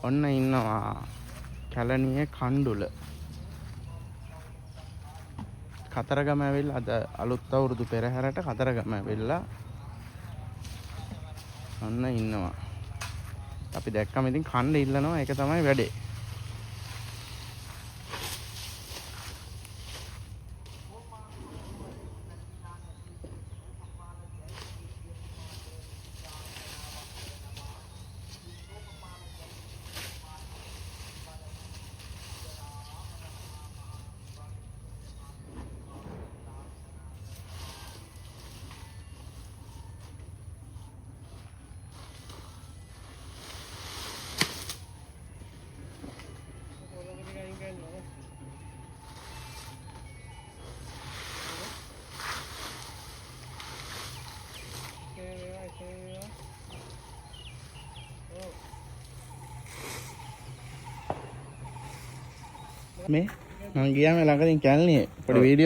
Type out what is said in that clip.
ඔන්න ඉන්නවා කැලණියේ කණ්ඩුල. කතරගම ඇවිල්ලා අද අලුත් අවුරුදු පෙරහැරට කතරගම ඇවිල්ලා ඔන්න ඉන්නවා. අපි දැක්කම ඉතින් කණ්ඩ ඉල්ලනවා. ඒක තමයි වැඩේ. මේ මං ගියාම ළඟදී කැලණියේ පොඩි වීඩියෝ